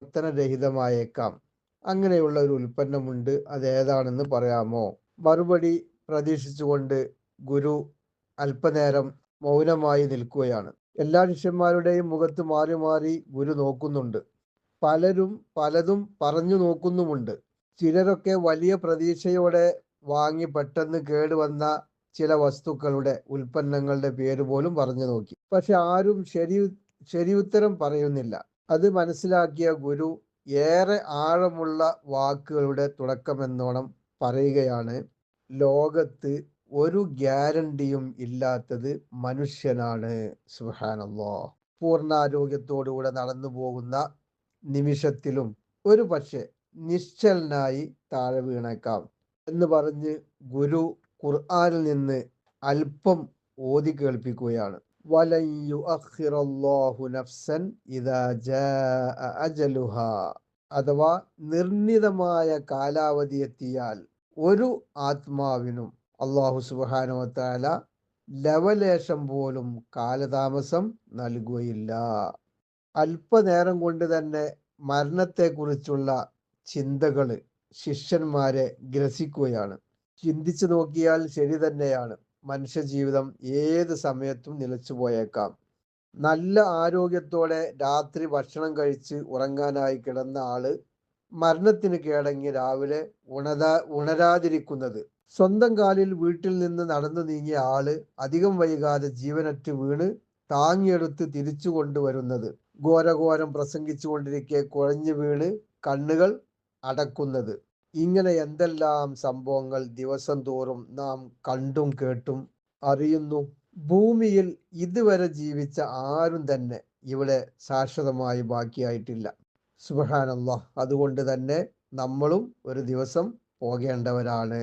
പ്രവർത്തനരഹിതമായേക്കാം. അങ്ങനെയുള്ള ഒരു ഉൽപ്പന്നമുണ്ട്, അതേതാണെന്ന് പറയാമോ? മറുപടി പ്രതീക്ഷിച്ചുകൊണ്ട് ഗുരു അല്പനേരം മൗനമായി നിൽക്കുകയാണ്. എല്ലാ ശിഷ്യന്മാരുടെയും മുഖത്ത് മാറി മാറി ഗുരു നോക്കുന്നുണ്ട്. പലരും പലതും പറഞ്ഞു നോക്കുന്നുമുണ്ട്. ചിലരൊക്കെ വലിയ പ്രതീക്ഷയോടെ വാങ്ങി പെട്ടെന്ന് കേടുവന്ന ചില വസ്തുക്കളുടെ ഉൽപ്പന്നങ്ങളുടെ പേര് പോലും പറഞ്ഞു നോക്കി. പക്ഷെ ആരും ശരിയുത്തരം പറയുന്നില്ല. അത് മനസ്സിലാക്കിയ ഗുരു ഏറെ ആഴമുള്ള വാക്കുകളുടെ തുടക്കമെന്നോണം പറയുകയാണ്: ലോകത്ത് ഒരു ഗ്യാരണ്ടിയും ഇല്ലാത്തത് മനുഷ്യനാണ്. സുബ്ഹാനല്ലാഹ്. പൂർണ്ണാരോഗ്യത്തോടുകൂടെ നടന്നു പോകുന്ന നിമിഷത്തിലും ഒരു പക്ഷെ നിശ്ചലനായി താഴെ വീണേക്കാം എന്ന് പറഞ്ഞ് ഗുരു ഖുർആനിൽ നിന്ന് അല്പം ഓതി കേൾപ്പിക്കുകയാണ്. വലൻ യുഅഖിറല്ലാഹു നഫ്സൻ ഇദാ ജാഅ അജലുഹാ. അഥവാ നിർണിതമായ കാലാവധി എത്തിയാൽ ഒരു ആത്മാവിനും അല്ലാഹു സുബ്ഹാനഹു വ തആല ലവലേശം പോലും കാലതാമസം നൽകുകയില്ല. അല്പനേരം കൊണ്ട് തന്നെ മരണത്തെക്കുറിച്ചുള്ള ചിന്തകൾ ശിഷ്യന്മാരെ ഗ്രസിക്കുകയാണ്. ചിന്തിച്ചു നോക്കിയാൽ ശരി തന്നെയാണ്, മനുഷ്യജീവിതം ഏത് സമയത്തും നിലച്ചു പോയേക്കാം. നല്ല ആരോഗ്യത്തോടെ രാത്രി ഭക്ഷണം കഴിച്ച് ഉറങ്ങാനായി കിടന്ന ആള് മരണത്തിന് കീഴടങ്ങി രാവിലെ ഉണരാതിരിക്കുന്നത്, സ്വന്തം കാലിൽ വീട്ടിൽ നിന്ന് നടന്നു നീങ്ങിയ ആള് അധികം വൈകാതെ ജീവനറ്റ് വീണ് താങ്ങിയെടുത്ത് തിരിച്ചു കൊണ്ടുവരുന്നത്, ഘോരഘോരം പ്രസംഗിച്ചു കൊണ്ടിരിക്കെ കുഴഞ്ഞു വീണ് കണ്ണുകൾ അടക്കുന്നത്, ഇങ്ങനെ എന്തെല്ലാം സംഭവങ്ങൾ ദിവസം തോറും നാം കണ്ടും കേട്ടും അറിയുന്നു. ഭൂമിയിൽ ഇതുവരെ ജീവിച്ച ആരും തന്നെ ഇവിടെ ശാശ്വതമായി ബാക്കിയായിട്ടില്ല. സുബ്ഹാനല്ലാഹ്. അതുകൊണ്ട് തന്നെ നമ്മളും ഒരു ദിവസം പോകേണ്ടവരാണ്.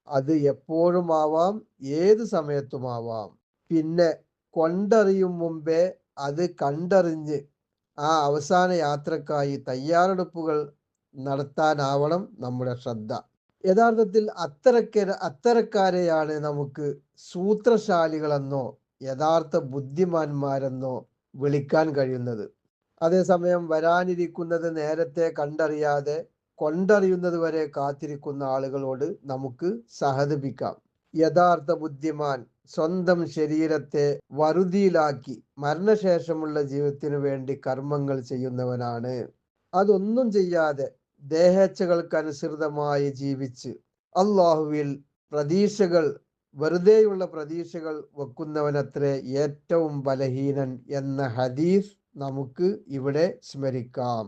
അത് എപ്പോഴും ആവാം, ഏത് സമയത്തുമാവാം. പിന്നെ കൊണ്ടറിയും മുമ്പേ അത് കണ്ടറിഞ്ഞ് ആ അവസാന യാത്രക്കായി തയ്യാറെടുപ്പുകൾ നടത്താനാവണം നമ്മുടെ ശ്രദ്ധ. യഥാർത്ഥത്തിൽ അത്തരക്കാരെയാണ് നമുക്ക് സൂത്രശാലികളെന്നോ യഥാർത്ഥ ബുദ്ധിമാന്മാരെന്നോ വിളിക്കാൻ കഴിയുന്നത്. അതേസമയം വരാനിരിക്കുന്നത് നേരത്തെ കണ്ടറിയാതെ കൊണ്ടറിയുന്നത് വരെ കാത്തിരിക്കുന്ന ആളുകളോട് നമുക്ക് സഹതപിക്കാം. യഥാർത്ഥ ബുദ്ധിമാൻ സ്വന്തം ശരീരത്തെ വറുതിയിലാക്കി മരണശേഷമുള്ള ജീവിതത്തിന് വേണ്ടി കർമ്മങ്ങൾ ചെയ്യുന്നവനാണ്. അതൊന്നും ചെയ്യാതെ ദേഹേച്ഛകൾക്കനുസൃതമായി ജീവിച്ച് അള്ളാഹുവിൽ പ്രതീക്ഷകൾ, വെറുതെയുള്ള പ്രതീക്ഷകൾ വെക്കുന്നവനത്രേ ഏറ്റവും ബലഹീനൻ എന്ന ഹദീസ് നമുക്ക് ഇവിടെ സ്മരിക്കാം.